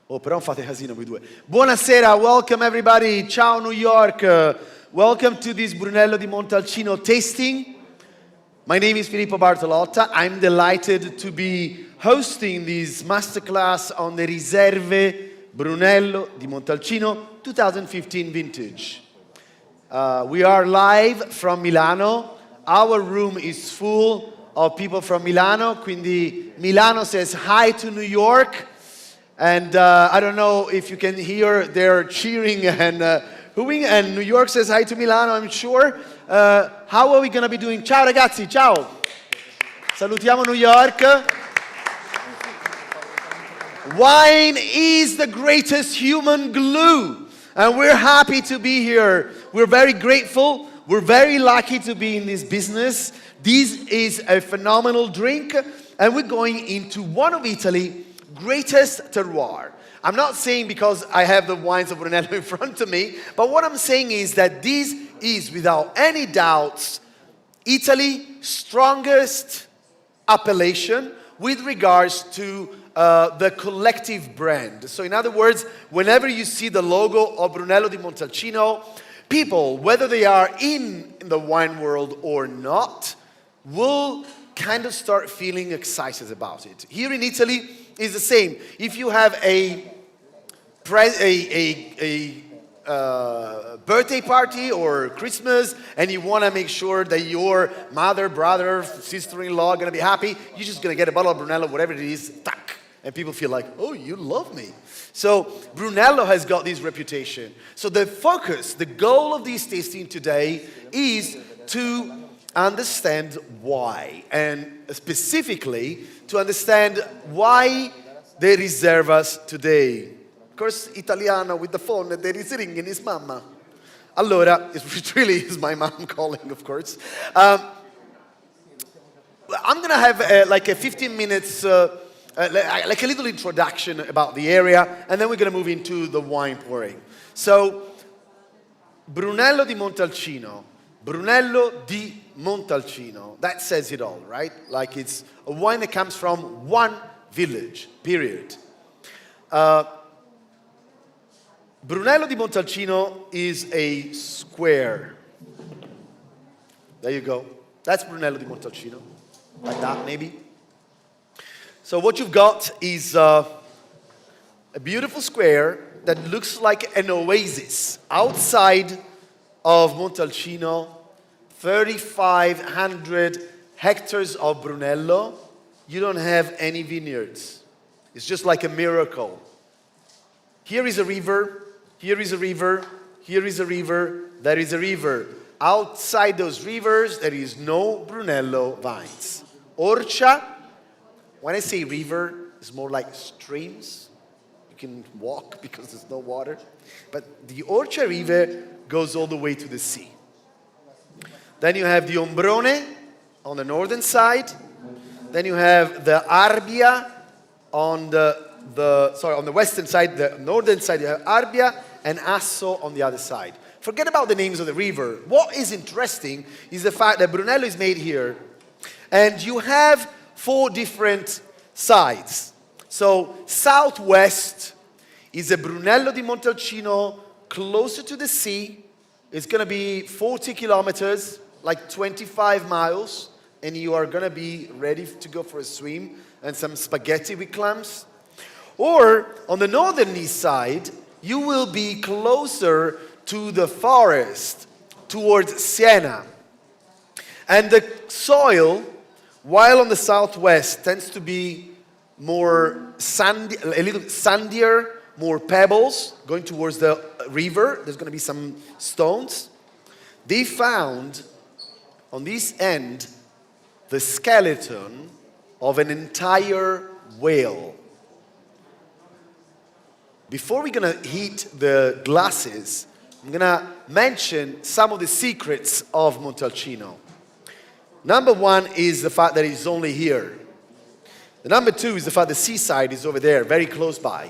Oh, però fate casino voi due. Buonasera, welcome everybody. Ciao New York. Welcome to this Brunello di Montalcino tasting. My name is Filippo Bartolotta. I'm delighted to be hosting this masterclass on the Riserve Brunello di Montalcino 2015 vintage. We are live from Milano. Our room is full of people from Milano, quindi Milano says hi to New York. And I don't know if you can hear they're cheering and hooing, and New York says hi to Milano, I'm sure. How are we going to be doing? Ciao ragazzi, ciao! Salutiamo New York. Wine is the greatest human glue, and we're happy to be here. We're very grateful. We're very lucky to be in this business. This is a phenomenal drink, and we're going into one of Italy's greatest terroir. I'm not saying because I have the wines of Brunello in front of me, but what I'm saying is that this is, without any doubts, Italy's strongest appellation with regards to the collective brand. So in other words, whenever you see the logo of Brunello di Montalcino, people, whether they are in the wine world or not, will kind of start feeling excited about it. Here in Italy, it's the same. If you have a birthday party or Christmas and you want to make sure that your mother, brother, sister-in-law are going to be happy, you're just going to get a bottle of Brunello, whatever it is, tack, and people feel like, oh, you love me. So Brunello has got this reputation. So the focus, the goal of this tasting today is to understand why, and specifically to understand why they reserve us today. Of course, Italiano with the phone that is ringing is mamma. Allora, it really is my mom calling, of course. I'm going to have like a 15 minutes, like a little introduction about the area, and then we're going to move into the wine pouring. So, Brunello di Montalcino. Brunello di Montalcino. That says it all, right? Like it's a wine that comes from one village, period. Brunello di Montalcino is a square. There you go. That's Brunello di Montalcino. Like that, maybe. So what you've got is a beautiful square that looks like an oasis outside of Montalcino. 3,500 hectares of Brunello. You don't have any vineyards. It's just like a miracle. Here is a river, here is a river, here is a river, there is a river. Outside those rivers, there is no Brunello vines. Orcia, when I say river, it's more like streams. You can walk because there's no water. But the Orcia River goes all the way to the sea. Then you have the Ombrone on the northern side. Then you have the Arbia on on the western side. The northern side you have Arbia and Asso on the other side. Forget about the names of the river. What is interesting is the fact that Brunello is made here, and you have 4 different sides. So southwest is a Brunello di Montalcino closer to the sea. It's going to be 40 kilometers, like 25 miles, and you are going to be ready to go for a swim and some spaghetti with clams. Or on the northern east side, you will be closer to the forest, towards Siena. And the soil, while on the southwest, tends to be more sandy, a little sandier, more pebbles, going towards the river. There's going to be some stones. They found on this end the skeleton of an entire whale. Before we're going to heat the glasses, I'm going to mention some of the secrets of Montalcino. Number 1 is the fact that it's only here. The number 2 is the fact the seaside is over there, very close by.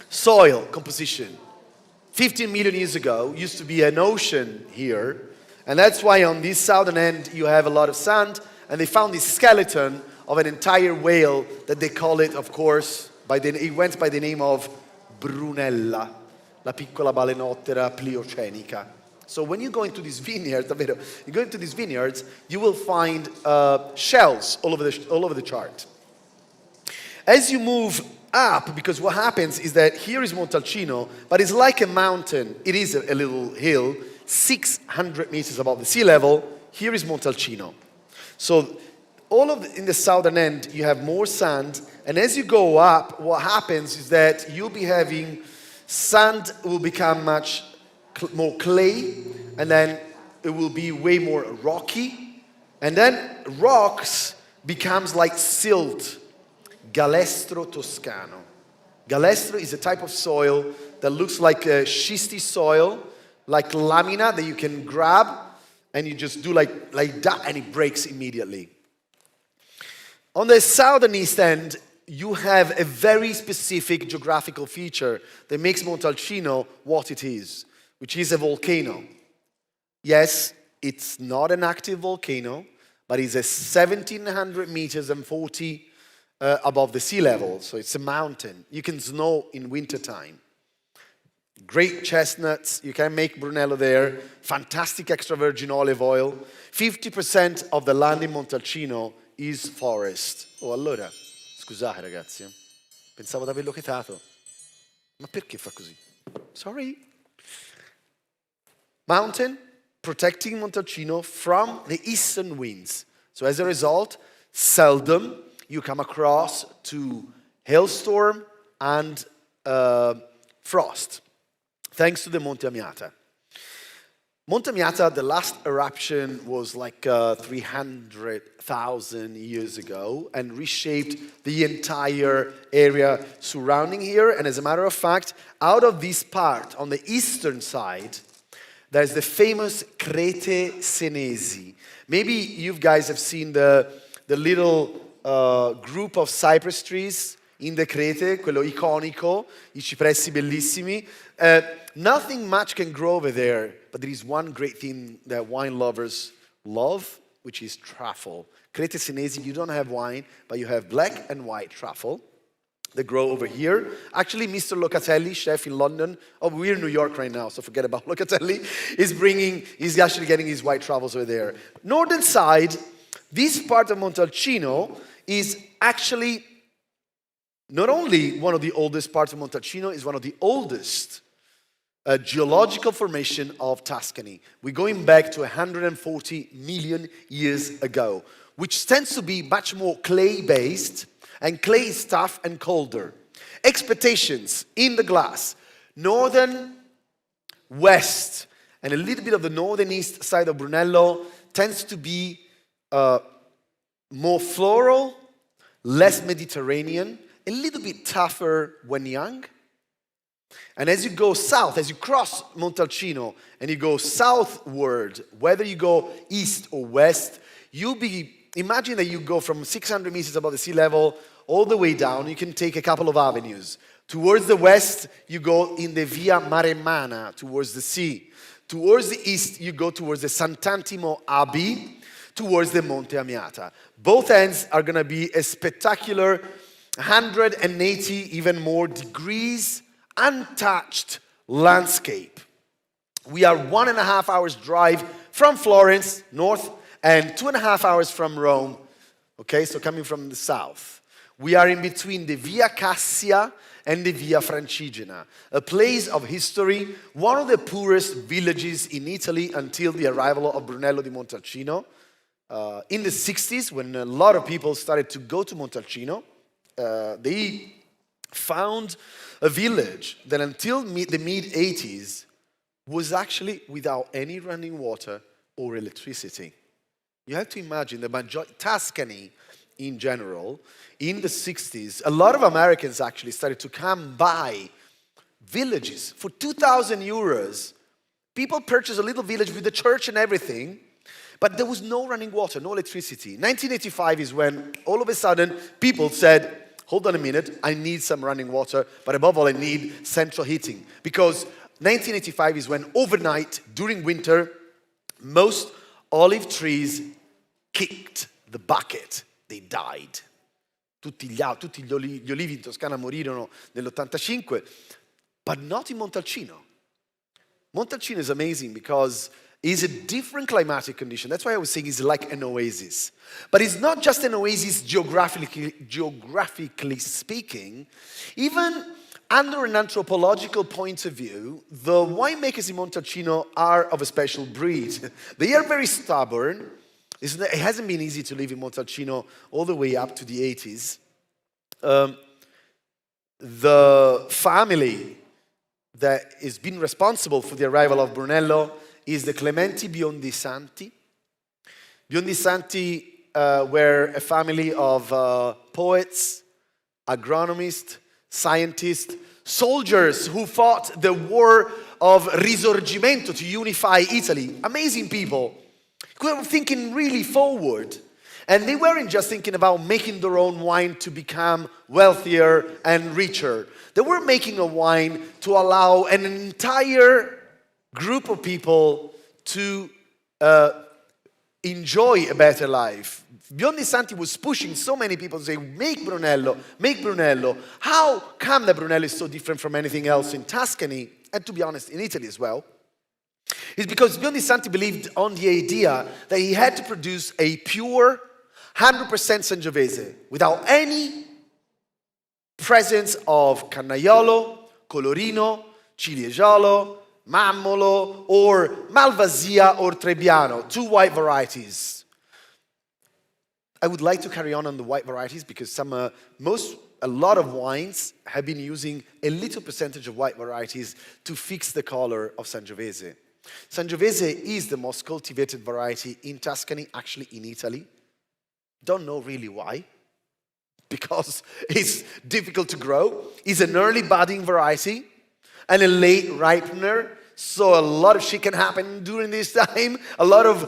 Soil composition. 15 million years ago, used to be an ocean here, and that's why on this southern end you have a lot of sand, and they found this skeleton of an entire whale that they call it, of course, He went by the name of Brunella, la piccola balenottera pliocenica. So when you go into these vineyards, davvero, you go into these vineyards, you will find shells all over the chart. As you move up, because what happens is that here is Montalcino, but it's like a mountain. It is a little hill, 600 meters above the sea level. Here is Montalcino. So in the southern end, you have more sand. And as you go up, what happens is that you'll be having sand will become much more clay, and then it will be way more rocky. And then rocks becomes like silt, galestro toscano. Galestro is a type of soil that looks like a schisty soil, like lamina that you can grab, and you just do like that, and it breaks immediately. On the southern east end, you have a very specific geographical feature that makes Montalcino what it is, which is a volcano. Yes, it's not an active volcano, but it's a 1,700 meters and 40 above the sea level, so it's a mountain. You can snow in wintertime. Great chestnuts, you can make Brunello there, fantastic extra virgin olive oil. 50% of the land in Montalcino is forest. Oh, allora, scusate ragazzi, pensavo di averlo chetato. Ma perché fa così? Sorry. Mountain protecting Montalcino from the eastern winds. So as a result, seldom you come across to hailstorm and frost, thanks to the Monte Amiata. Monte Amiata, the last eruption was like 300,000 years ago and reshaped the entire area surrounding here. And as a matter of fact, out of this part on the eastern side, there's the famous Crete Senesi. Maybe you guys have seen the little group of cypress trees in the Crete, quello iconico, I cipressi bellissimi. Nothing much can grow over there, but there is one great thing that wine lovers love, which is truffle. Crete Senesi, you don't have wine, but you have black and white truffle. They grow over here. Actually, Mr. Locatelli, chef in London, we're in New York right now, so forget about Locatelli, he's actually getting his white truffles over there. Northern side, this part of Montalcino is actually not only one of the oldest parts of Montalcino, is one of the oldest geological formation of Tuscany. We're going back to 140 million years ago, which tends to be much more clay-based, and clay is tough and colder. Expectations in the glass, northern, west, and a little bit of the northern east side of Brunello tends to be more floral, less Mediterranean, a little bit tougher when young. And as you go south, as you cross Montalcino and you go southward, whether you go east or west, imagine that you go from 600 meters above the sea level all the way down. You can take a couple of avenues. Towards the west, you go in the Via Maremmana, towards the sea. Towards the east, you go towards the Sant'Antimo Abbey, towards the Monte Amiata. Both ends are going to be a spectacular 180, even more degrees, untouched landscape. We are 1.5 hours drive from Florence, north, and 2.5 hours from Rome, okay, so coming from the south. We are in between the Via Cassia and the Via Francigena, a place of history, one of the poorest villages in Italy until the arrival of Brunello di Montalcino. In the 60s, when a lot of people started to go to Montalcino, they found a village that until the mid-80s was actually without any running water or electricity. You have to imagine the Tuscany in general, in the 60s, a lot of Americans actually started to come by villages for 2,000 euros. People purchased a little village with the church and everything, but there was no running water, no electricity. 1985 is when all of a sudden people said, hold on a minute, I need some running water, but above all I need central heating. Because 1985 is when overnight, during winter, most olive trees kicked the bucket. They died. tutti gli olivi in Toscana morirono nell'85, but not in Montalcino. Montalcino is amazing because it's a different climatic condition. That's why I was saying it's like an oasis. But it's not just an oasis geographically speaking. Even under an anthropological point of view, the winemakers in Montalcino are of a special breed. They are very stubborn. It hasn't been easy to live in Montalcino all the way up to the 80s. The family that has been responsible for the arrival of Brunello is the Clementi Biondi Santi. Biondi Santi were a family of poets, agronomists, scientists, soldiers who fought the war of Risorgimento to unify Italy. Amazing people who were thinking really forward. And they weren't just thinking about making their own wine to become wealthier and richer. They were making a wine to allow an entire group of people to enjoy a better life. Biondi Santi was pushing so many people to say, make Brunello, make Brunello. How come that Brunello is so different from anything else in Tuscany, and to be honest, in Italy as well? It's because Biondi Santi believed on the idea that he had to produce a pure, 100% Sangiovese, without any presence of Carnaiolo, Colorino, Ciliegiolo, Mammolo, or Malvasia or Trebbiano, two white varieties. I would like to carry on the white varieties because a lot of wines have been using a little percentage of white varieties to fix the color of Sangiovese. Sangiovese is the most cultivated variety in Tuscany, actually in Italy. Don't know really why, because it's difficult to grow. It's an early budding variety and a late ripener, so a lot of shit can happen during this time. A lot of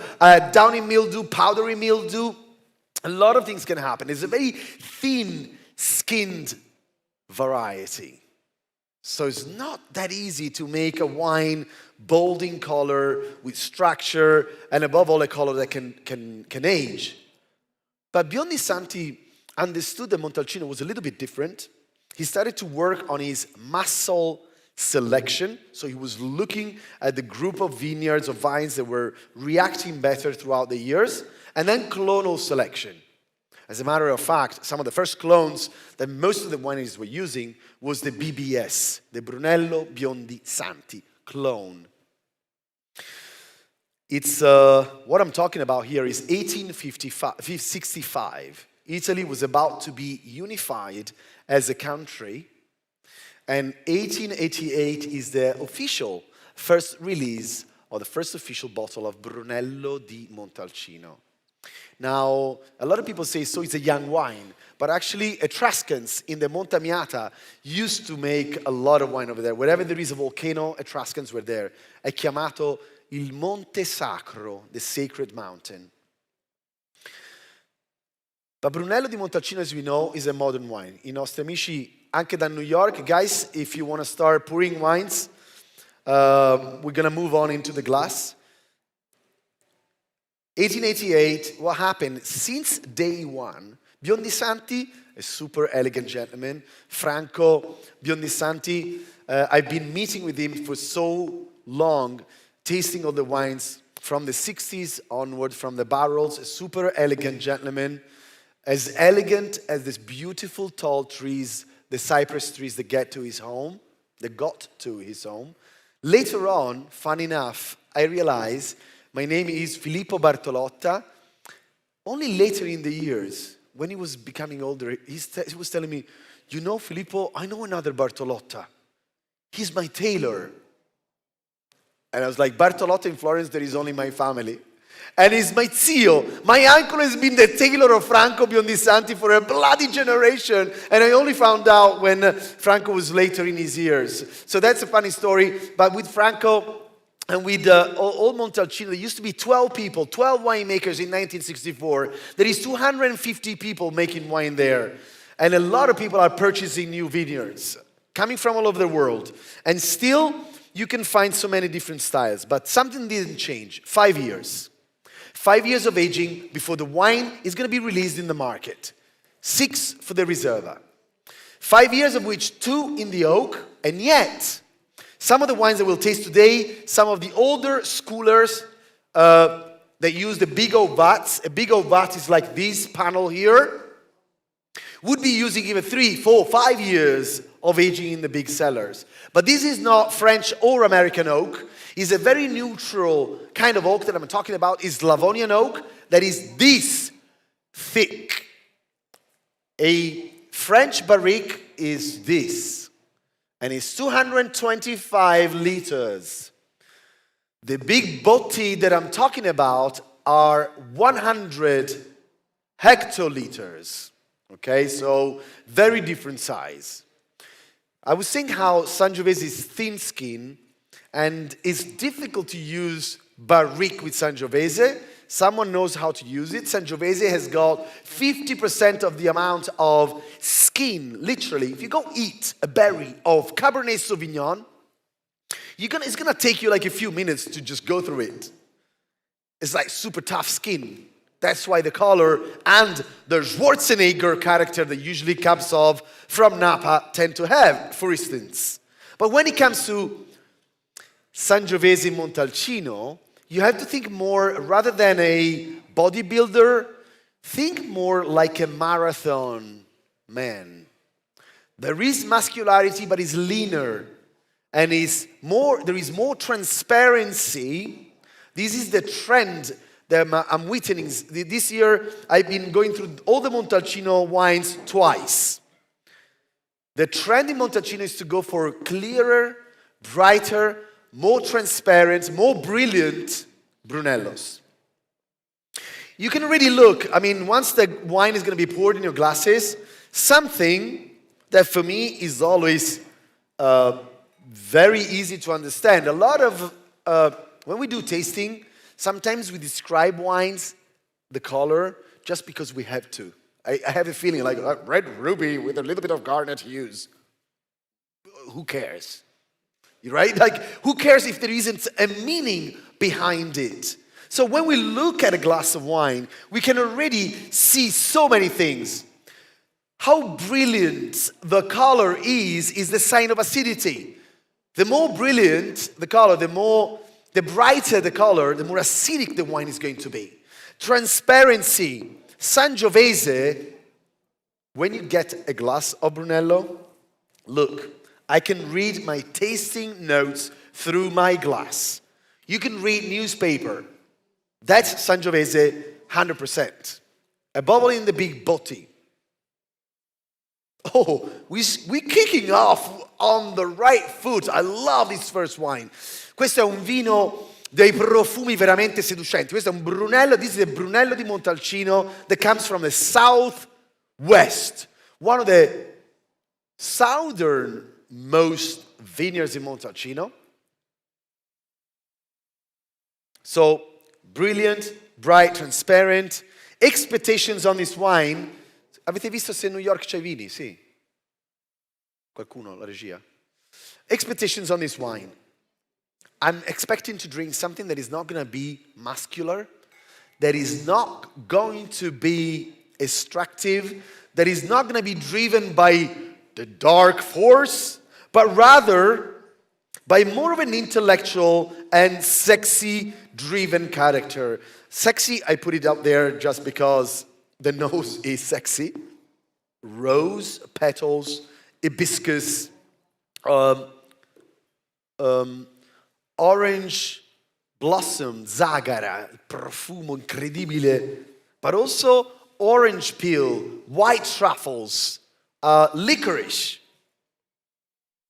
downy mildew, powdery mildew, a lot of things can happen. It's a very thin-skinned variety. So it's not that easy to make a wine bold in color, with structure, and above all a color that can age. But Biondi Santi understood that Montalcino was a little bit different. He started to work on his muscle selection. So he was looking at the group of vineyards or vines that were reacting better throughout the years. And then clonal selection. As a matter of fact, some of the first clones that most of the wineries were using was the BBS, the Brunello Biondi Santi clone. It's what I'm talking about here is 1865. Italy was about to be unified as a country, and 1888 is the official first release or the first official bottle of Brunello di Montalcino. Now, a lot of people say, so it's a young wine, but actually Etruscans in the Montamiata used to make a lot of wine over there. Wherever there is a volcano, Etruscans were there. È chiamato il Monte Sacro, the sacred mountain. But Brunello di Montalcino, as we know, is a modern wine. I nostri amici, anche da New York, guys, if you want to start pouring wines, we're going to move on into the glass. 1888, what happened? Since day one, Biondi Santi, a super elegant gentleman, Franco Biondi Santi, I've been meeting with him for so long, tasting all the wines from the 60s onward, from the barrels, a super elegant gentleman, as elegant as these beautiful tall trees, the cypress trees that got to his home. Later on, fun enough, I realized my name is Filippo Bartolotta. Only later in the years, when he was becoming older, he was telling me, you know, Filippo, I know another Bartolotta. He's my tailor. And I was like, Bartolotta in Florence, there is only my family. And he's my zio. My uncle has been the tailor of Franco Biondi Santi for a bloody generation. And I only found out when Franco was later in his years. So that's a funny story. But with Franco and with all Montalcino, there used to be 12 people, 12 winemakers in 1964. There is 250 people making wine there. And a lot of people are purchasing new vineyards, coming from all over the world. And still, you can find so many different styles. But something didn't change. 5 years. 5 years of aging before the wine is going to be released in the market. 6 for the Reserva. 5 years of which 2 in the oak, and yet some of the wines that we'll taste today, some of the older schoolers that use the big old vats, a big old vat is like this panel here, would be using even 3, 4, 5 years of aging in the big cellars. But this is not French or American oak. It's a very neutral kind of oak that I'm talking about, is Slavonian oak that is this thick. A French barrique is this, and it's 225 liters. The big botti that I'm talking about are 100 hectoliters. Okay, so very different size. I was saying how Sangiovese is thin skin, and it's difficult to use barrique with Sangiovese. Someone knows how to use it. Sangiovese has got 50% of the amount of skin, literally. If you go eat a berry of Cabernet Sauvignon, it's gonna take you like a few minutes to just go through it. It's like super tough skin. That's why the color and the Schwarzenegger character that usually comes off from Napa tend to have, for instance. But when it comes to Sangiovese Montalcino, you have to think more, rather than a bodybuilder, think more like a marathon man. There is muscularity, but it's leaner. And there is more transparency. This is the trend that I'm witnessing. This year, I've been going through all the Montalcino wines twice. The trend in Montalcino is to go for clearer, brighter, more transparent, more brilliant Brunellos. You can already look, once the wine is going to be poured in your glasses, something that for me is always very easy to understand. A lot of, when we do tasting, sometimes we describe wines, the color, just because we have to. I have a feeling like red ruby with a little bit of garnet hues. Who cares? Right? Like, who cares if there isn't a meaning behind it? So when we look at a glass of wine, we can already see so many things. How brilliant the color is the sign of acidity. The more brilliant the color, the brighter the color, the more acidic the wine is going to be. Transparency. Sangiovese, when you get a glass of Brunello, look, I can read my tasting notes through my glass. You can read newspaper. That's Sangiovese 100%. A bubble in the big botti. Oh, we're kicking off on the right foot. I love this first wine. Questo è un vino dei profumi veramente seduscenti. Questo è un Brunello. This is a Brunello di Montalcino that comes from the southwest. One of the southernmost vineyards in Montalcino. So, brilliant, bright, transparent. Expectations on this wine. Avete visto se New York c'è i vini? Sì. Qualcuno, la regia? Expectations on this wine. I'm expecting to drink something that is not going to be muscular, that is not going to be extractive, that is not going to be driven by the dark force, but rather by more of an intellectual and sexy-driven character. Sexy, I put it up there just because the nose is sexy. Rose petals, hibiscus, orange blossom, zagara, profumo incredibile, but also orange peel, white truffles, licorice.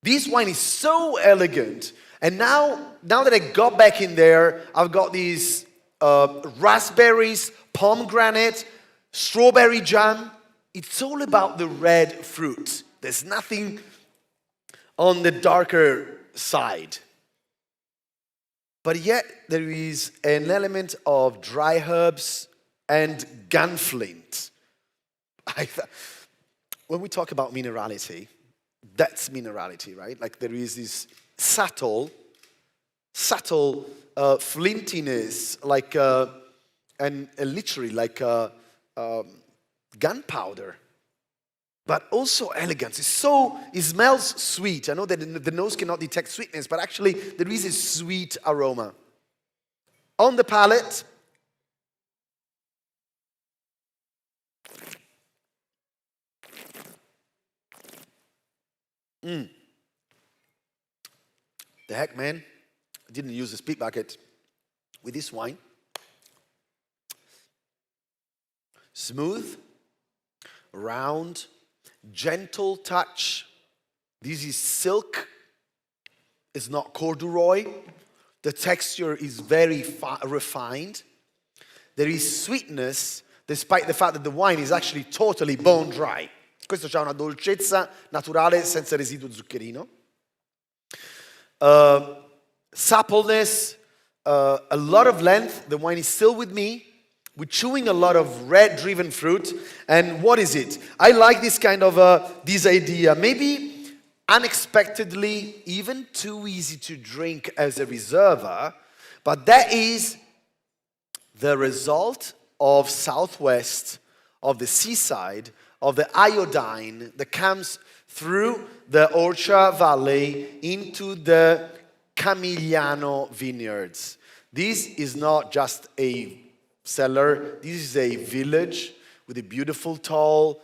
This wine is so elegant. And now that I got back in there, I've got these raspberries, pomegranate, strawberry jam. It's all about the red fruit. There's nothing on the darker side. But yet there is an element of dry herbs and gunflint. When we talk about minerality, that's minerality, right? Like there is this subtle flintiness, like literally like gunpowder. but also elegance. It smells sweet. I know that the nose cannot detect sweetness, but actually there is a sweet aroma. On the palate, the heck, man, I didn't use a spit bucket with this wine. Smooth, round, gentle touch. This is silk. It's not corduroy. The texture is very refined. There is sweetness, despite the fact that the wine is actually totally bone dry. Questo ha una dolcezza naturale senza residuo zuccherino. Suppleness, a lot of length. The wine is still with me. We're chewing a lot of red-driven fruit. And what is it? I like this kind of this idea. Maybe unexpectedly, even too easy to drink as a reserva, but that is the result of southwest, of the seaside, of the iodine that comes through the Orcia Valley into the Camigliano vineyards. This is not just a cellar, this is a village with the beautiful tall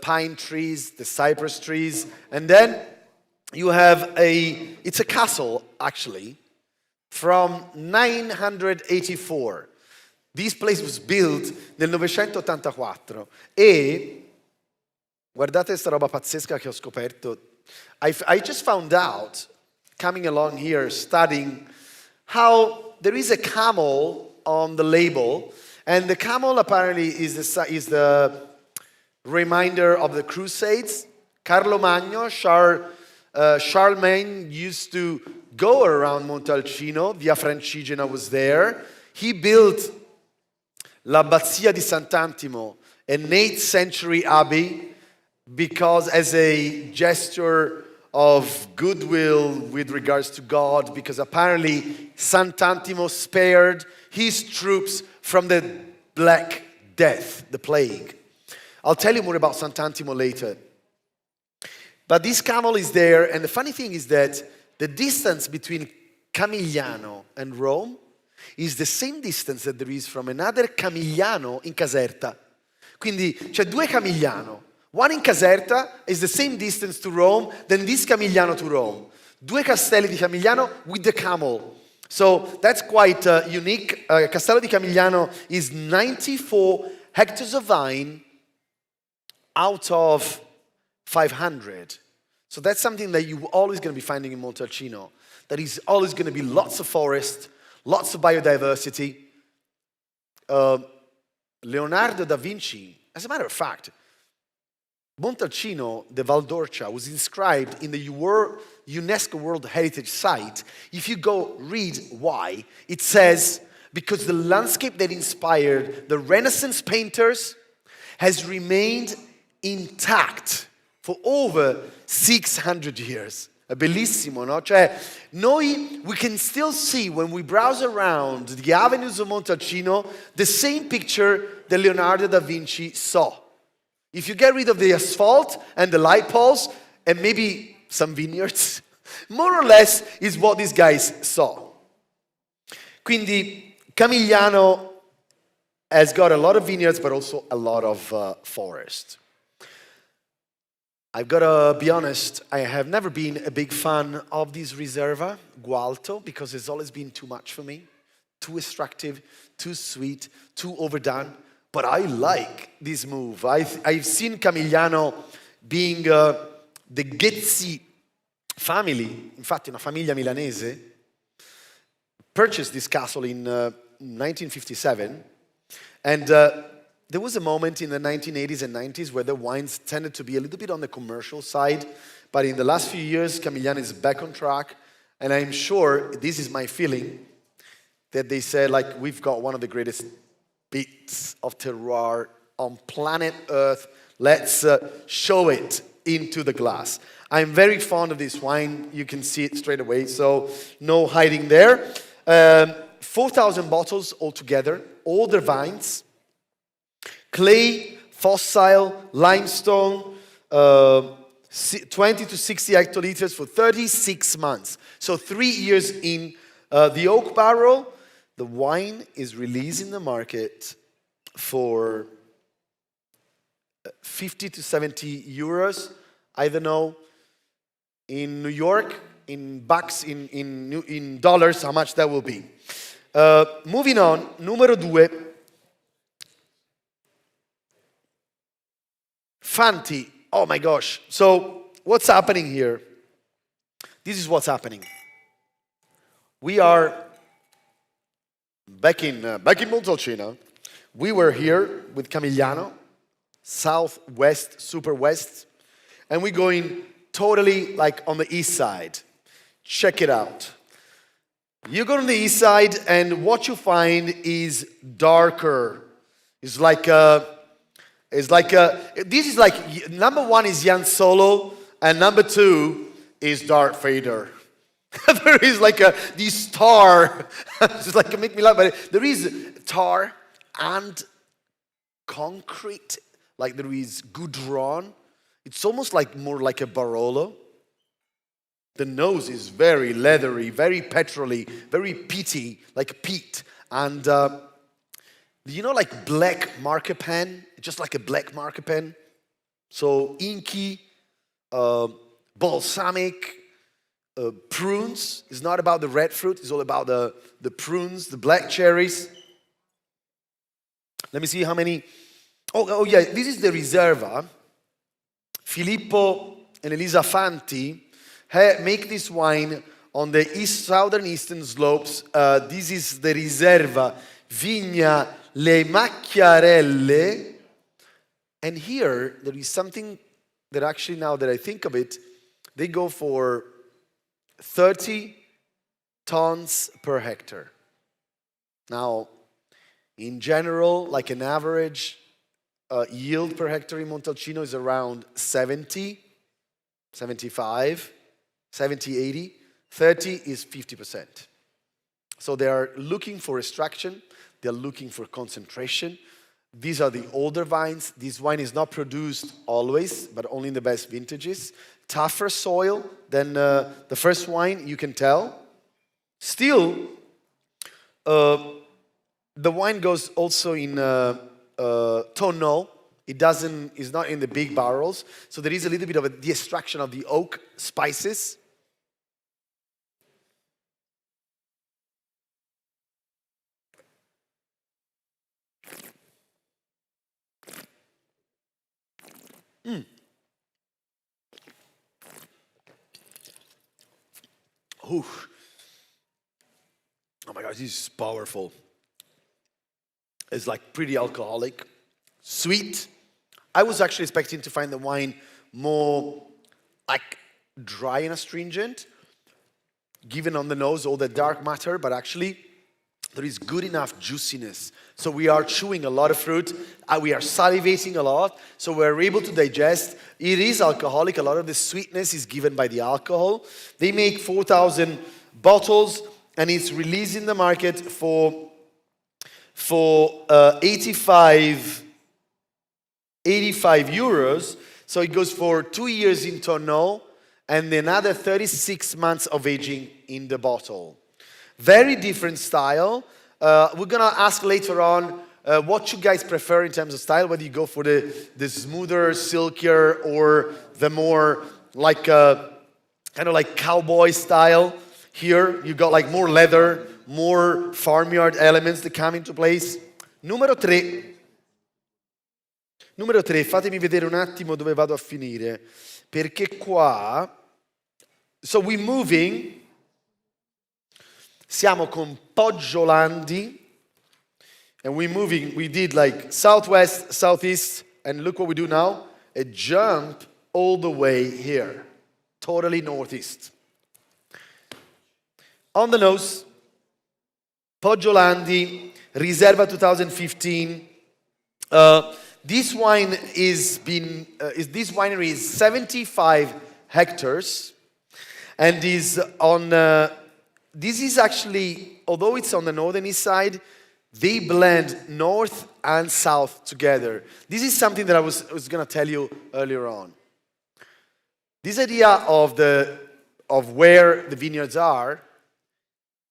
pine trees, the cypress trees, and then you have it's a castle actually, from 984. This place was built nel 984 e guardate questa roba pazzesca che ho scoperto. I just found out, coming along here, studying, how there is a camel on the label, and the camel apparently is the reminder of the Crusades. Carlo Magno, Charlemagne used to go around Montalcino. Via Francigena was there. He built l'Abbazia di Sant'Antimo, an 8th century abbey, because as a gesture of goodwill with regards to God, because apparently Sant'Antimo spared his troops from the Black Death, the plague. I'll tell you more about Sant'Antimo later. But this camel is there, and the funny thing is that the distance between Camigliano and Rome is the same distance that there is from another Camigliano in Caserta. Quindi c'è due Camigliano. One in Caserta is the same distance to Rome than this Camigliano to Rome. Due castelli di Camigliano with the camel. So that's quite unique. Castello di Camigliano is 94 hectares of vine out of 500. So that's something that you're always going to be finding in Montalcino. There is always going to be lots of forest, lots of biodiversity. Leonardo da Vinci, as a matter of fact, Montalcino, the Val d'Orcia, was inscribed in the UNESCO World Heritage Site. If you go read why, it says, because the landscape that inspired the Renaissance painters has remained intact for over 600 years. È bellissimo, no? Cioè, we can still see when we browse around the avenues of Montalcino, the same picture that Leonardo da Vinci saw. If you get rid of the asphalt and the light poles and maybe some vineyards, more or less is what these guys saw. Quindi Camigliano has got a lot of vineyards but also a lot of forest. I've got to be honest, I have never been a big fan of this Riserva, Gualto, because it's always been too much for me. Too extractive, too sweet, too overdone. But I like this move. I've seen Camigliano being the Ghezzi family, infatti una famiglia milanese, purchased this castle in 1957. And there was a moment in the 1980s and 90s where the wines tended to be a little bit on the commercial side. But in the last few years, Camigliano is back on track. And I'm sure, this is my feeling, that they said, like, we've got one of the greatest bits of terroir on planet Earth. Let's show it into the glass. I'm very fond of this wine. You can see it straight away, so no hiding there. 4,000 bottles altogether, all the vines. Clay, fossil, limestone, 20 to 60 hectoliters for 36 months. So 3 years in the oak barrel. The wine is released in the market for 50 to 70 euros. I don't know. In New York, in bucks, in dollars, how much that will be. Moving on, numero 2. Fanti. Oh my gosh. So what's happening here? This is what's happening. We are back in Montalcino. We were here with Camigliano, southwest, super west, and we're going totally like on the east side. Check it out. You go on the east side, and what you find is darker. It's like this is like number 1 is Jan Solo, and number 2 is Darth Vader. There is like this tar. It's like make me laugh, but there is tar and concrete. Like there is Gudron. It's almost like more like a Barolo. The nose is very leathery, very petrol-y, very peaty, like peat. And you know, like black marker pen, just like a black marker pen. So inky, balsamic, prunes. It's not about the red fruit. It's all about the prunes, the black cherries. Let me see how many. Oh yeah, this is the Riserva. Filippo and Elisa Fanti make this wine on the southern eastern slopes. This is the Riserva Vigna Le Macchiarelle. And here, there is something that actually, now that I think of it, they go for 30 tons per hectare. Now, in general, like an average yield per hectare in Montalcino is around 70, 75, 70, 80. 30 is 50%. So they are looking for extraction. They're looking for concentration. These are the older vines. This wine is not produced always, but only in the best vintages. Tougher soil than the first wine, you can tell. Still, the wine goes also in tonneau. It's not in the big barrels. So there is a little bit of the extraction of the oak spices. Ooh. Oh my gosh, this is powerful. It's like pretty alcoholic, sweet. I was actually expecting to find the wine more like dry and astringent, given on the nose all the dark matter, but actually there is good enough juiciness. So we are chewing a lot of fruit, we are salivating a lot, so we're able to digest. It is alcoholic, a lot of the sweetness is given by the alcohol. They make 4,000 bottles, and it's released in the market for 85 euros. So it goes for 2 years in tonneau, and another 36 months of aging in the bottle. Very different style. We're gonna ask later on what you guys prefer in terms of style, whether you go for the smoother, silkier, or the more like kind of like cowboy style. Here you got like more leather, more farmyard elements that come into place. Numero 3. Numero 3, fatemi vedere un attimo dove vado a finire, perché qua, so we're moving. Siamo con Poggiolandi, and we're moving, we did like southwest, southeast, and look what we do now, a jump all the way here, totally northeast. On the nose, Poggiolandi, Riserva 2015. This winery is 75 hectares, and is on. This is actually, although it's on the northern east side, they blend north and south together. This is something that I was going to tell you earlier on. This idea of where the vineyards are,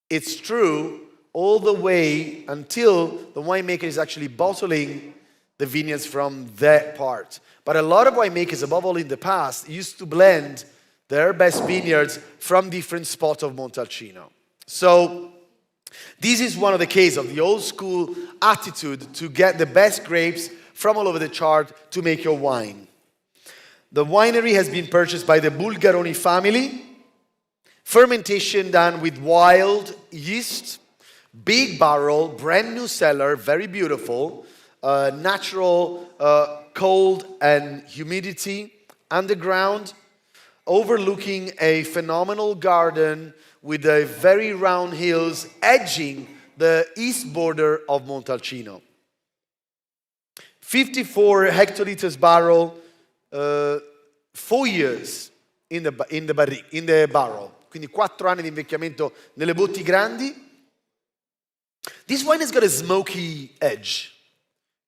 it's true all the way until the winemaker is actually bottling the vineyards from that part. But a lot of winemakers, above all in the past, used to blend their best vineyards from different spots of Montalcino. So this is one of the cases of the old school attitude to get the best grapes from all over the chart to make your wine. The winery has been purchased by the Bulgaroni family. Fermentation done with wild yeast, big barrel, brand new cellar, very beautiful, natural cold and humidity underground, overlooking a phenomenal garden with a very round hills edging the east border of Montalcino. 54 hectoliters barrel, 4 years in the barrel. Quindi 4 anni di invecchiamento nelle botti grandi. This wine has got a smoky edge.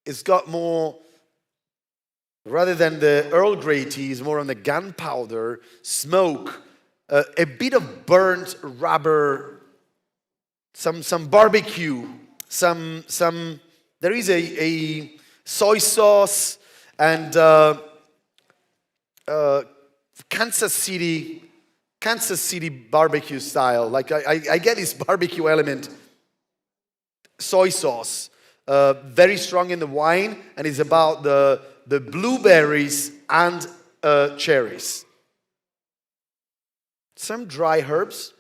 It's got more, rather than the Earl Grey tea, is more on the gunpowder, smoke, a bit of burnt rubber, some barbecue, there is a soy sauce and Kansas City barbecue style. Like I get this barbecue element, soy sauce, very strong in the wine, and it's about the blueberries and cherries. Some dry herbs.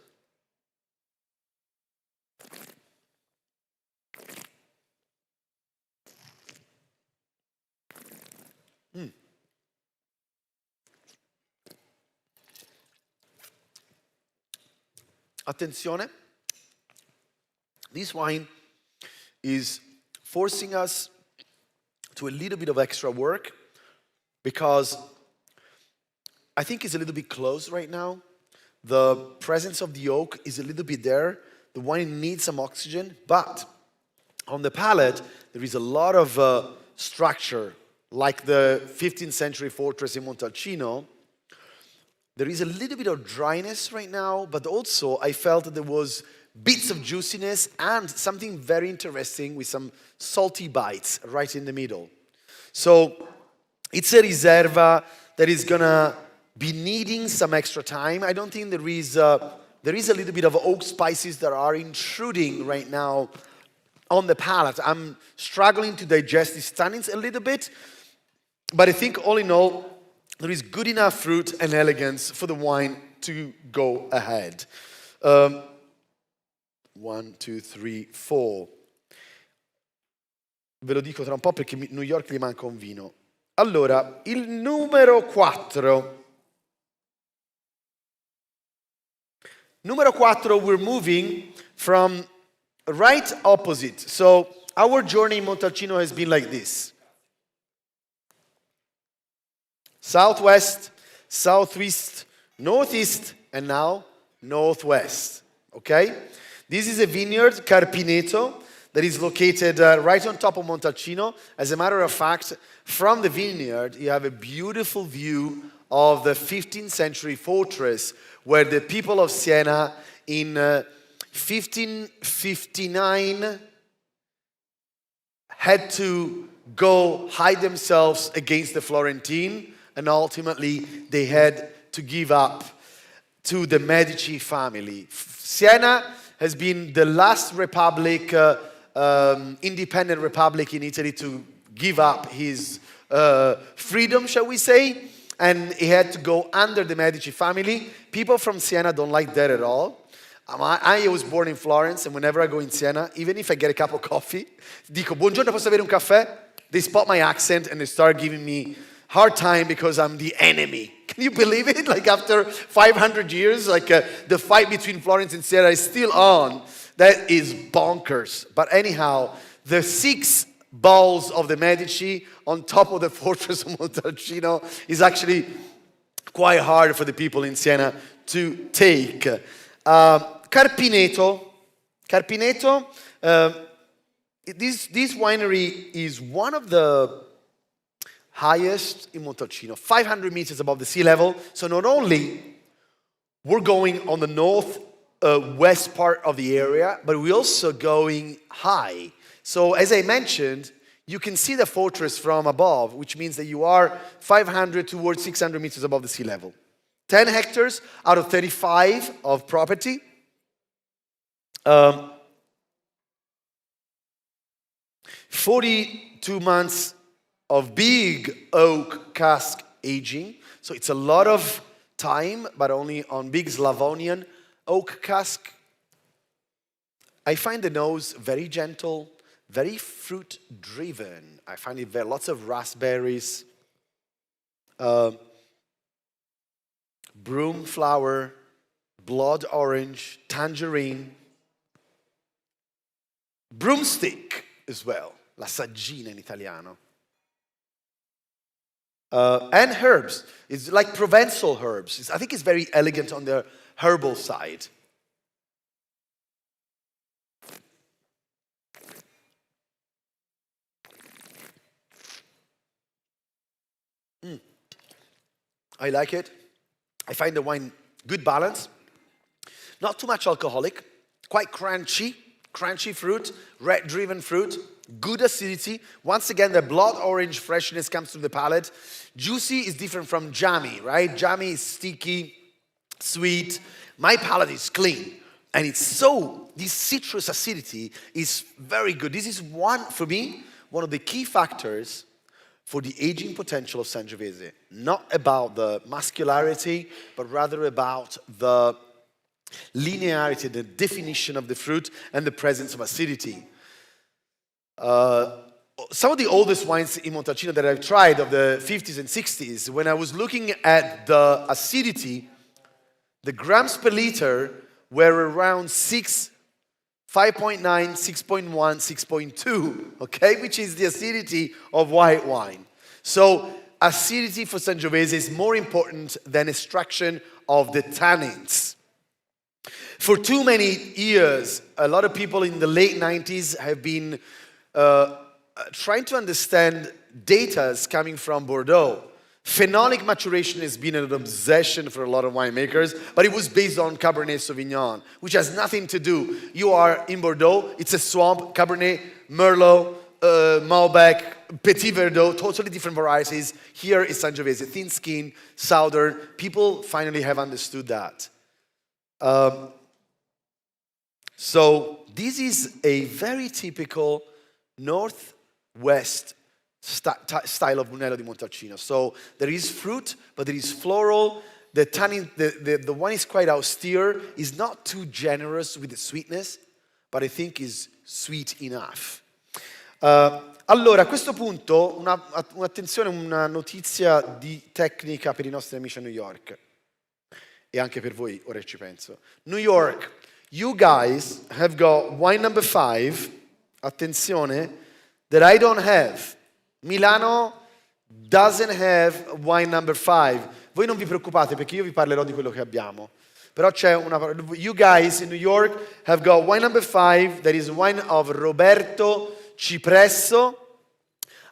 Attenzione, this wine is forcing us to a little bit of extra work because I think it's a little bit close right now. The presence of the oak is a little bit there. The wine needs some oxygen, but on the palate, there is a lot of structure, like the 15th century fortress in Montalcino. There is a little bit of dryness right now, but also I felt that there was bits of juiciness and something very interesting with some salty bites right in the middle. So it's a Riserva that is gonna be needing some extra time. I don't think there is a little bit of oak spices that are intruding right now on the palate. I'm struggling to digest these tannins a little bit, but I think all in all, there is good enough fruit and elegance for the wine to go ahead. 1, 2, 3, 4. Ve lo dico tra un po' perché New York gli manca un vino. Allora, il numero 4. Numero 4, we're moving from right opposite. So our journey in Montalcino has been like this. Southwest, southeast, northeast, and now northwest. Okay? This is a vineyard, Carpineto, that is located right on top of Montalcino. As a matter of fact, from the vineyard, you have a beautiful view of the 15th century fortress where the people of Siena in 1559 had to go hide themselves against the Florentine, and ultimately they had to give up to the Medici family. Siena has been the last republic, independent republic in Italy to give up his freedom, shall we say, and he had to go under the Medici family. People from Siena don't like that at all. I was born in Florence, and whenever I go in Siena, even if I get a cup of coffee, dico, buongiorno, posso avere un caffè? They spot my accent and they start giving me hard time because I'm the enemy. Can you believe it? Like after 500 years, like the fight between Florence and Siena is still on. That is bonkers. But anyhow, the 6 balls of the Medici on top of the fortress of Montalcino is actually quite hard for the people in Siena to take. Carpineto. This winery is one of the highest in Montalcino, 500 meters above the sea level. So not only we're going on the north-west part of the area, but we're also going high. So as I mentioned, you can see the fortress from above, which means that you are 500 towards 600 meters above the sea level. 10 hectares out of 35 of property. 42 months of big oak cask aging. So it's a lot of time, but only on big Slavonian oak cask. I find the nose very gentle, very fruit-driven. I find it lots of raspberries, broom flower, blood orange, tangerine, broomstick as well, la saggina in italiano. And herbs. It's like Provençal herbs. I think it's very elegant on the herbal side. I like it. I find the wine good balance. Not too much alcoholic. Quite crunchy fruit, red-driven fruit. Good acidity. Once again, the blood orange freshness comes through the palate. Juicy is different from jammy, right? Jammy is sticky, sweet. My palate is clean. And this citrus acidity is very good. This is for me, one of the key factors for the aging potential of Sangiovese. Not about the muscularity, but rather about the linearity, the definition of the fruit, and the presence of acidity. Some of the oldest wines in Montalcino that I've tried of the 50s and 60s, when I was looking at the acidity, the grams per liter were around 6, 5.9, 6.1, 6.2, okay? Which is the acidity of white wine. So acidity for Sangiovese is more important than extraction of the tannins. For too many years, a lot of people in the late 90s have been trying to understand data coming from Bordeaux. Phenolic maturation has been an obsession for a lot of winemakers, but it was based on Cabernet Sauvignon, which has nothing to do. You are in Bordeaux, it's a swamp, Cabernet, Merlot, Malbec, Petit Verdot, totally different varieties. Here is Sangiovese, thin skin, southern. People finally have understood that. So this is a very typical northwest style of Brunello di Montalcino. So there is fruit, but there is floral. The tannin, the wine is quite austere. Is not too generous with the sweetness, but I think is sweet enough. Allora, a questo punto, un'attenzione, una notizia di tecnica per i nostri amici a New York. E anche per voi, ora ci penso. New York, you guys have got wine number 5, attenzione, that I don't have. Milano doesn't have wine number 5. Voi non vi preoccupate perché io vi parlerò di quello che abbiamo. Però c'è you guys in New York have got wine number 5, that is wine of Roberto Cipresso.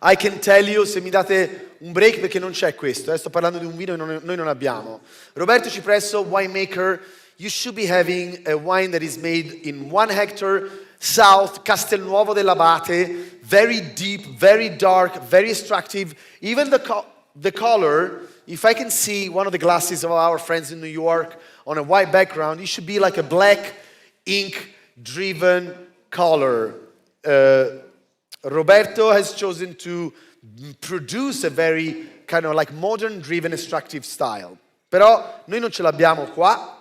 I can tell you, se mi date un break perché non c'è questo, sto parlando di un vino che noi non abbiamo. Roberto Cipresso, winemaker, you should be having a wine that is made in 1 hectare, south, Castelnuovo dell'Abate, very deep, very dark, very extractive. Even the color, if I can see one of the glasses of our friends in New York on a white background, it should be like a black ink-driven color. Roberto has chosen to produce a very kind of like modern-driven extractive style. Però noi non ce l'abbiamo qua.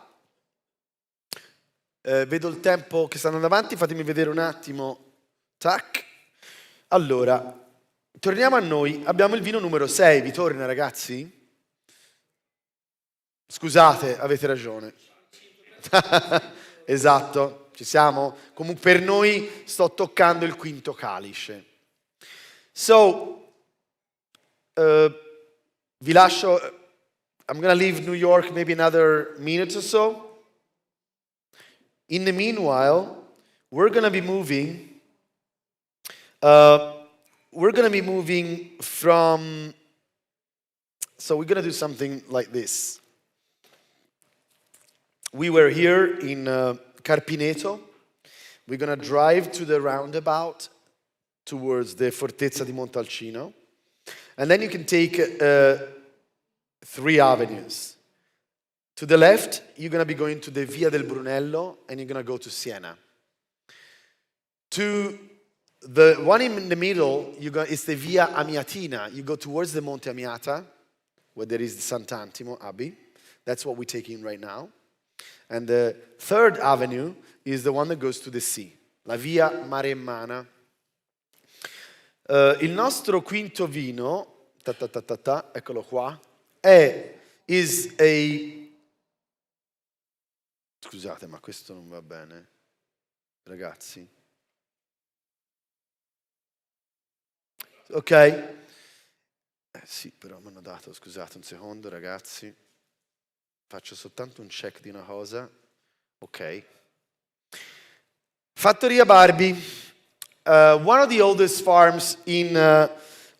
Vedo il tempo che sta andando avanti, fatemi vedere un attimo. Tac. Allora, torniamo a noi. Abbiamo il vino numero 6. Vi torna, ragazzi? Scusate, avete ragione. Esatto, ci siamo? Comunque per noi sto toccando il quinto calice. So, vi lascio. I'm gonna leave New York maybe another minute or so. In the meanwhile, we're going to be moving from So we're going to do something like this. We were here in Carpineto. We're going to drive to the roundabout towards the Fortezza di Montalcino. And then you can take 3 avenues. To the left, you're going to be going to the Via del Brunello, and you're going to go to Siena. To the one in the middle, it's the Via Amiatina. You go towards the Monte Amiata, where there is the Sant'Antimo Abbey. That's what we're taking right now. And the 3rd avenue is the one that goes to the sea, la Via Maremmana. Il nostro quinto vino, eccolo qua, is a... Scusate, ma questo non va bene, ragazzi. Ok? Sì, però mi hanno dato, scusate un secondo, ragazzi. Faccio soltanto un check di una cosa. Ok. Fattoria Barbie. One of the oldest farms in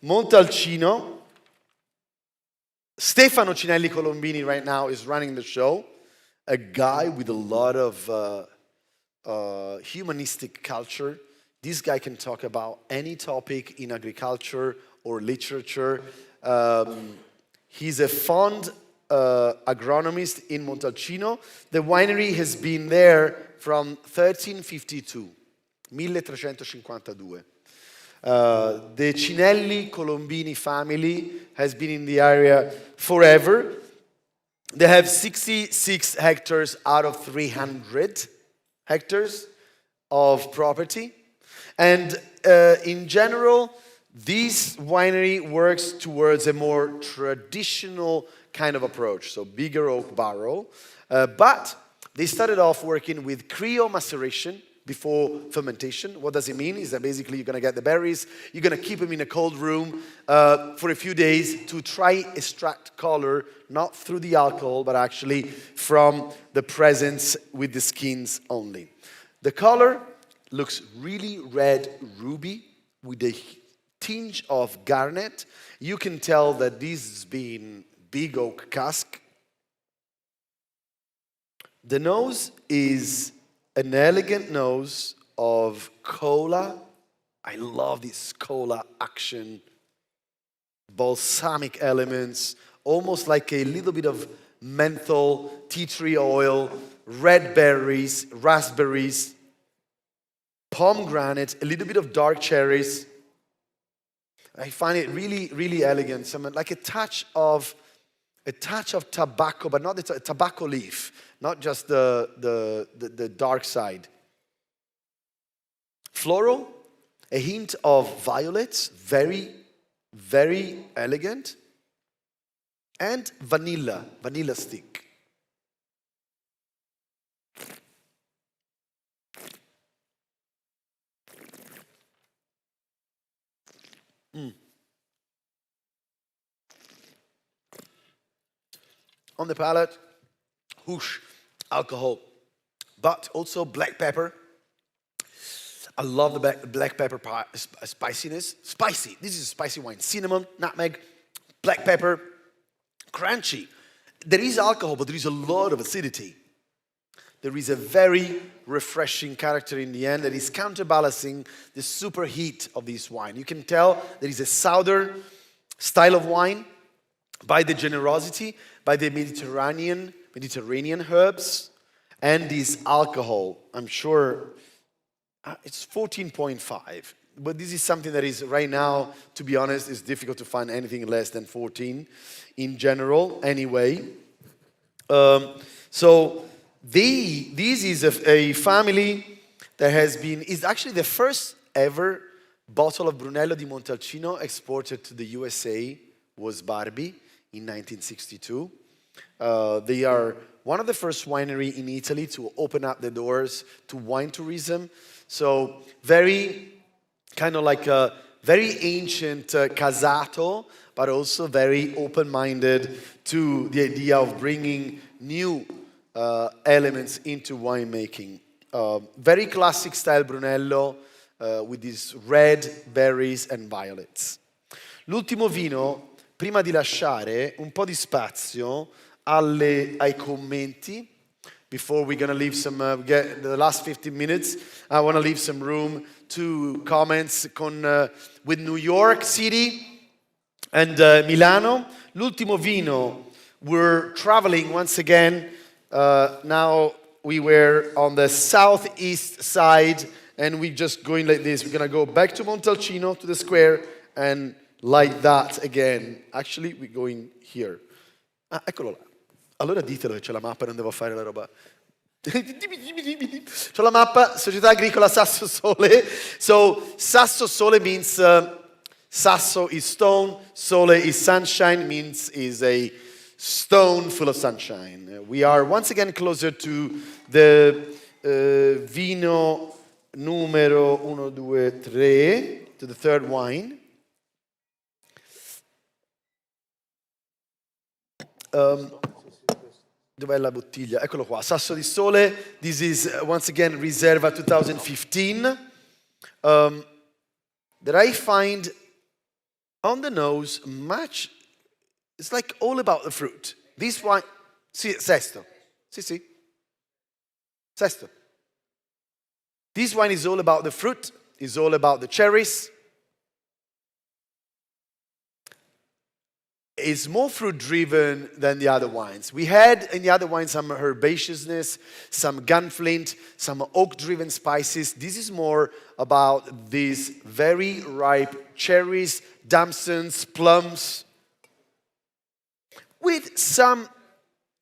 Montalcino. Stefano Cinelli Colombini right now is running the show. A guy with a lot of humanistic culture. This guy can talk about any topic in agriculture or literature. He's a fond agronomist in Montalcino. The winery has been there from 1352, 1352. The Cinelli Colombini family has been in the area forever. They have 66 hectares out of 300 hectares of property. And in general, this winery works towards a more traditional kind of approach, so bigger oak barrel. But they started off working with cryo maceration before fermentation. What does it mean? Is that basically you're going to get the berries, you're going to keep them in a cold room for a few days to try extract color, not through the alcohol, but actually from the presence with the skins only. The color looks really red ruby with a tinge of garnet. You can tell that this has been big oak cask. The nose is an elegant nose of cola. I love this cola action. Balsamic elements, almost like a little bit of menthol, tea tree oil, red berries, raspberries, pomegranate, a little bit of dark cherries. I find it really, really elegant. Some, like a touch of tobacco, but not the tobacco leaf, not just the dark side. Floral, a hint of violets, very, very elegant. And vanilla stick. On the palate, whoosh, alcohol, but also black pepper. I love the black pepper spiciness. Spicy, this is a spicy wine. Cinnamon, nutmeg, black pepper, crunchy. There is alcohol, but there is a lot of acidity. There is a very refreshing character in the end that is counterbalancing the super heat of this wine. You can tell there is a southern style of wine by the generosity, by the Mediterranean herbs, and this alcohol. I'm sure it's 14.5. But this is something that is right now, to be honest, is difficult to find anything less than 14 in general anyway. So this is a family that is actually the first ever bottle of Brunello di Montalcino exported to the USA was Barbie in 1962. They are one of the first winery in Italy to open up the doors to wine tourism. So very kind of like a very ancient casato, but also very open-minded to the idea of bringing new elements into winemaking. Very classic style Brunello with these red berries and violets. L'ultimo vino prima di lasciare un po' di spazio ai commenti. Before we're going to leave some, get the last 15 minutes, I want to leave some room to comments with New York City and Milano. L'ultimo vino, we're traveling once again. Now we were on the southeast side and we're just going like this. We're going to go back to Montalcino, to the square, and like that again. Actually, we're going here. Ah, eccolo là. Allora ditelo che c'è la mappa e non devo fare la roba. C'ho la mappa, Società Agricola Sasso Sole. So, Sasso Sole means Sasso is stone, Sole is sunshine, means is a stone full of sunshine. We are once again closer to the vino numero 1, 2, 3, to the third wine. Dov'è la bottiglia? Eccolo qua, Sasso di Sole. This is once again Riserva 2015. That I find on the nose much, it's like all about the fruit. This wine, sì, Sesto. Sì. Sesto. This wine is all about the fruit, is all about the cherries. It's more fruit-driven than the other wines. We had in the other wines some herbaceousness, some gunflint, some oak-driven spices. This is more about these very ripe cherries, damsons, plums, with some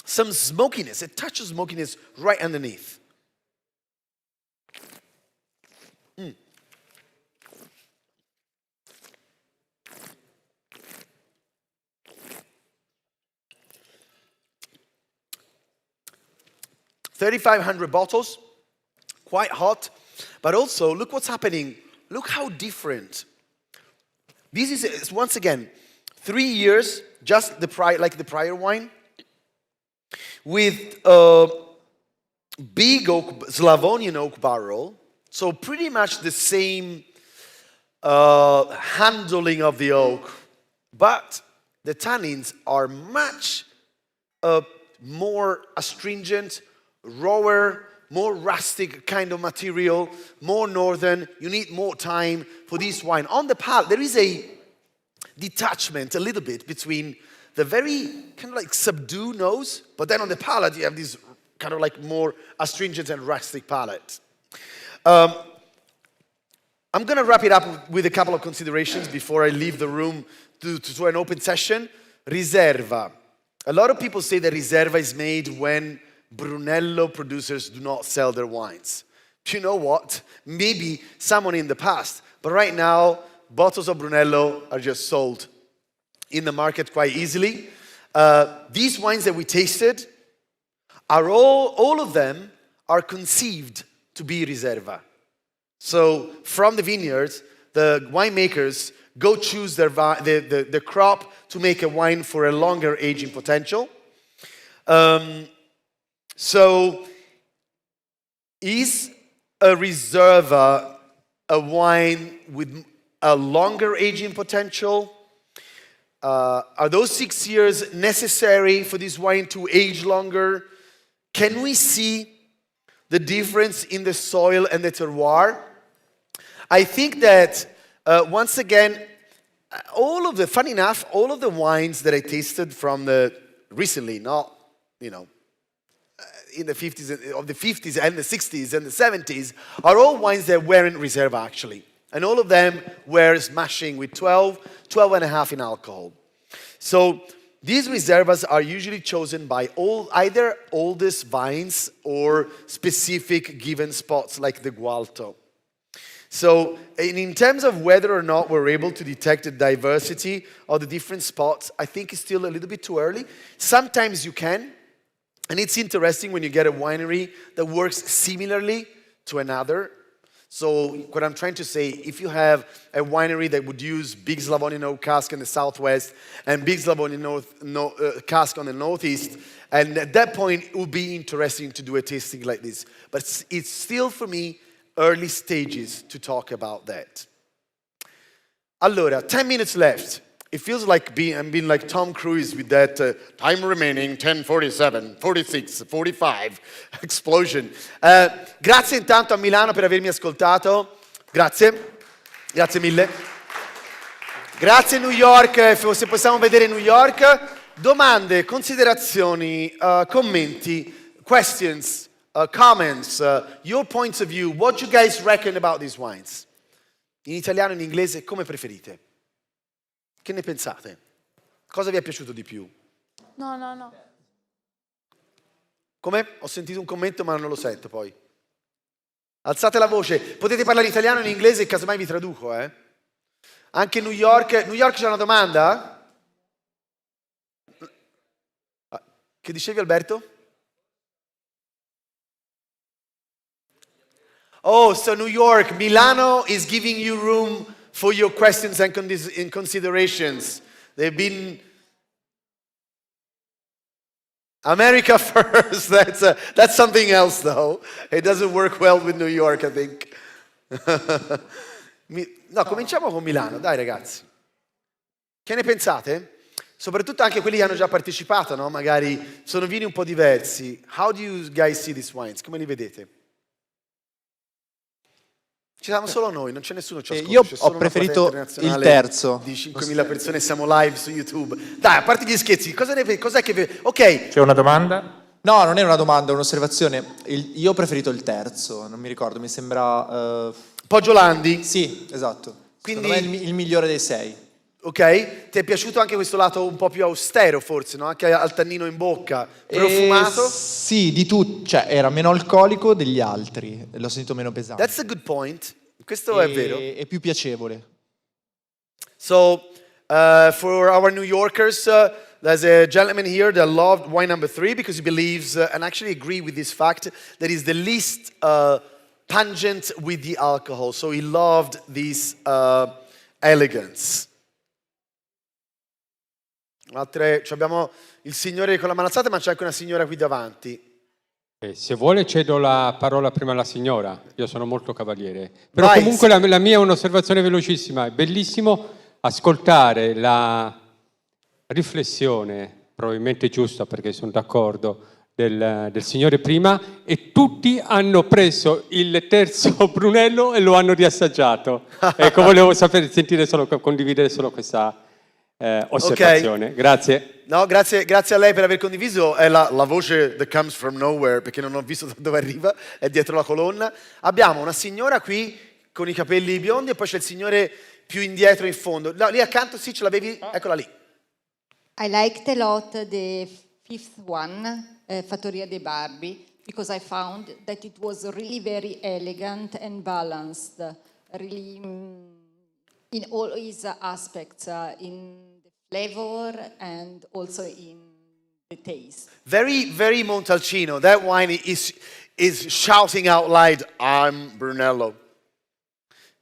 smokiness, a touch of smokiness right underneath. 3,500 bottles, quite hot, but also look what's happening. Look how different. This is once again 3 years, just like the prior wine, with a big oak, Slavonian oak barrel. So pretty much the same handling of the oak, but the tannins are much more astringent, rawer, more rustic kind of material, more northern. You need more time for this wine. On the palate, there is a detachment a little bit between the very kind of like subdued nose, but then on the palate you have this kind of like more astringent and rustic palate. I'm going to wrap it up with a couple of considerations before I leave the room to an open session. Riserva. A lot of people say that Riserva is made when Brunello producers do not sell their wines. Do you know what? Maybe someone in the past, but right now, bottles of Brunello are just sold in the market quite easily. These wines that we tasted are all of them are conceived to be Riserva. So from the vineyards, the winemakers go choose the crop to make a wine for a longer aging potential. So is a Riserva a wine with a longer aging potential? Are those 6 years necessary for this wine to age longer? Can we see the difference in the soil and the terroir? I think that, once again, funny enough, all of the wines that I tasted from recently, not, in the 50s and the 60s and the 70s, are all wines that weren't Riserva actually. And all of them were smashing with 12 and a half in alcohol. So these Riservas are usually chosen by either oldest vines or specific given spots like the Gualto. So in terms of whether or not we're able to detect the diversity of the different spots, I think it's still a little bit too early. Sometimes you can. And it's interesting when you get a winery that works similarly to another. So what I'm trying to say, if you have a winery that would use big Slavonian oak cask in the southwest and big Slavonian cask on the northeast, and at that point it would be interesting to do a tasting like this. But it's still, for me, early stages to talk about that. Allora, 10 minutes left. It feels like I'm being like Tom Cruise with that time remaining, 10, 47, 46, 45, explosion. Grazie intanto a Milano per avermi ascoltato. Grazie mille. Grazie New York, se possiamo vedere New York. Domande, considerazioni, commenti, questions, comments, your points of view. What you guys reckon about these wines? In italiano e in inglese, come preferite? Che ne pensate? Cosa vi è piaciuto di più? No. Come? Ho sentito un commento ma non lo sento poi. Alzate la voce. Potete parlare italiano e in inglese e casomai vi traduco, Anche New York. New York c'è una domanda? Che dicevi Alberto? Oh, so New York, Milano is giving you room for your questions and considerations. They've been America first. That's something else, though. It doesn't work well with New York, I think. No, cominciamo con Milano, dai ragazzi. Che ne pensate? Soprattutto anche quelli che hanno già partecipato, no? Magari sono vini un po' diversi. How do you guys see these wines? Come li vedete? Ci siamo solo noi, non c'è nessuno che ci ascolta. Io ho preferito il terzo. Di 5.000 persone, siamo live su YouTube. Dai, a parte gli scherzi, cos'è che... Ok. C'è una domanda? No, non è una domanda, è un'osservazione. Io ho preferito il terzo, non mi ricordo, mi sembra... Poggiolandi? Sì, esatto. Quindi... Secondo me è il migliore dei 6. Ok, ti è piaciuto anche questo lato un po' più austero forse, no? Anche al tannino in bocca, profumato? Sì, di tutto, cioè era meno alcolico degli altri, l'ho sentito meno pesante. That's a good point, questo è vero. È più piacevole. So, for our New Yorkers, there's a gentleman here that loved wine number 3 because he believes, and actually agree with this fact, that is the least pungent with the alcohol. So he loved this elegance. Abbiamo il signore con la mano alzata, ma c'è anche una signora qui davanti. Se vuole cedo la parola prima alla signora, io sono molto cavaliere. Però Vai. comunque la mia è un'osservazione velocissima, è bellissimo ascoltare la riflessione, probabilmente giusta perché sono d'accordo, del signore prima, e tutti hanno preso il terzo Brunello e lo hanno riassaggiato. Ecco, volevo condividere solo questa osservazione. Okay. Grazie. No, grazie a lei per aver condiviso. È la voce that comes from nowhere, perché non ho visto da dove arriva, è dietro la colonna. Abbiamo una signora qui con i capelli biondi e poi c'è il signore più indietro in fondo. No, lì accanto, sì, ce l'avevi? Eccola lì. I liked a lot the fifth one, Fattoria dei Barbi, because I found that it was really very elegant and balanced, really in all its aspects, in the flavor and also in the taste. Very, very Montalcino. That wine is shouting out loud, I'm Brunello.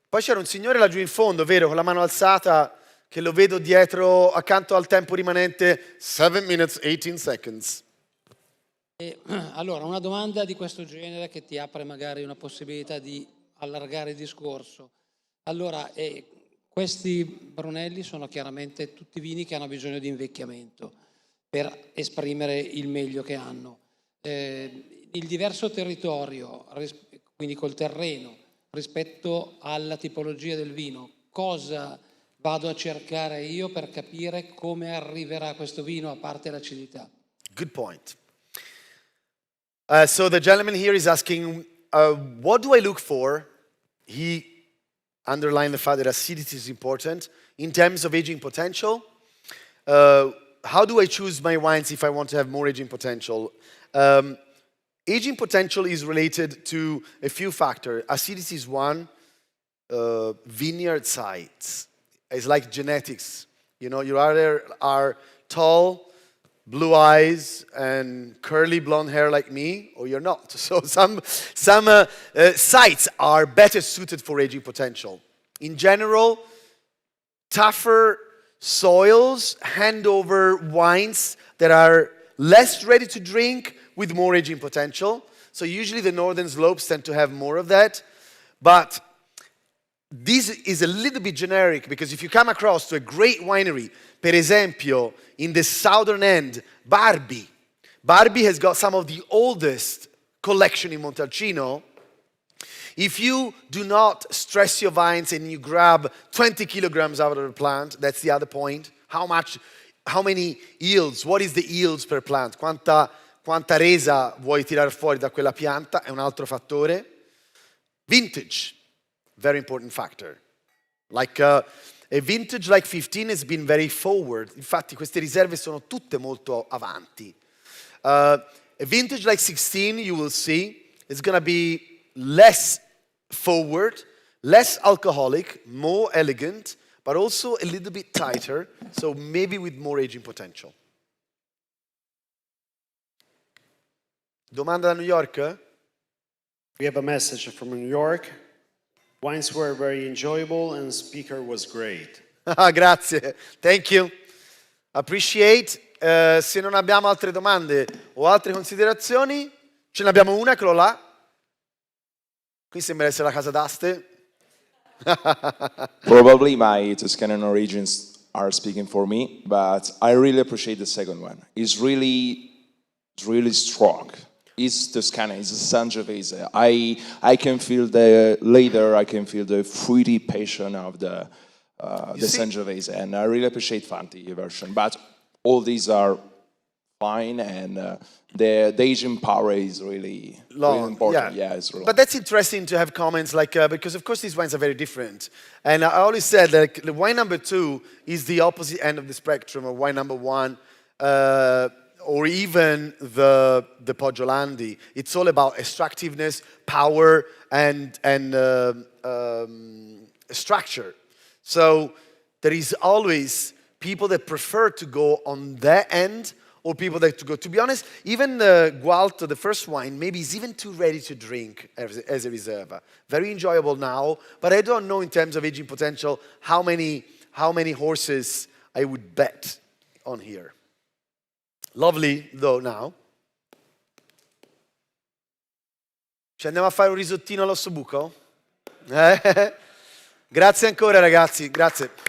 Poi c'era un signore laggiù in fondo, vero, con la mano alzata, che lo vedo dietro, accanto al tempo rimanente, 7 minutes, 18 seconds. Allora, una domanda di questo genere che ti apre magari una possibilità di allargare il discorso. Allora, questi Brunelli sono chiaramente tutti vini che hanno bisogno di invecchiamento per esprimere il meglio che hanno. Il diverso territorio, quindi col terreno, rispetto alla tipologia del vino, cosa vado a cercare io per capire come arriverà questo vino a parte l'acidità? Good point. So the gentleman here is asking, what do I look for? He underlined the fact that acidity is important in terms of aging potential. How do I choose my wines if I want to have more aging potential? Aging potential is related to a few factors. Acidity is one. Vineyard sites. It's like genetics. You know, you either are tall, blue eyes, and curly blonde hair like me, or you're not. So some sites are better suited for aging potential. In general, tougher soils hand over wines that are less ready to drink with more aging potential. So usually the northern slopes tend to have more of that. But this is a little bit generic because if you come across to a great winery, per esempio, in the southern end, Barbi has got some of the oldest collection in Montalcino. If you do not stress your vines and you grab 20 kilograms out of the plant, that's the other point. How many yields? What is the yields per plant? Quanta resa vuoi tirare fuori da quella pianta? È un altro fattore. Vintage, very important factor. Like a vintage like 15 has been very forward. Infatti queste riserve sono tutte molto avanti. A vintage like 16, you will see, is going to be less forward, less alcoholic, more elegant, but also a little bit tighter, so maybe with more aging potential. Domanda da New York? We have a message from New York. Wines were very enjoyable and speaker was great. Grazie, thank you. Appreciate. Se non abbiamo altre domande o altre considerazioni, ce ne abbiamo una, eccolo là. Qui sembra essere la casa d'aste. Probably my Toscanan origins are speaking for me, but I really appreciate the second one. It's really strong. It's Toscana, it's a Sangiovese. I can feel the leather, I can feel the fruity passion of the Sangiovese, and I really appreciate Fanti version. But all these are fine, and the Asian power is really important. Yeah, it's really. But that's interesting to have comments like, because of course these wines are very different. And I always said that the wine number 2 is the opposite end of the spectrum of wine number 1, or even the Poggiolandi. It's all about extractiveness, power, and structure. So there is always people that prefer to go on that end, or people that to go. To be honest, even Gualto, the first wine, maybe is even too ready to drink as a Riserva. Very enjoyable now, but I don't know in terms of aging potential how many horses I would bet on here. Lovely though now. Ci andiamo a fare un risottino all'ossobuco? Grazie ancora ragazzi, grazie.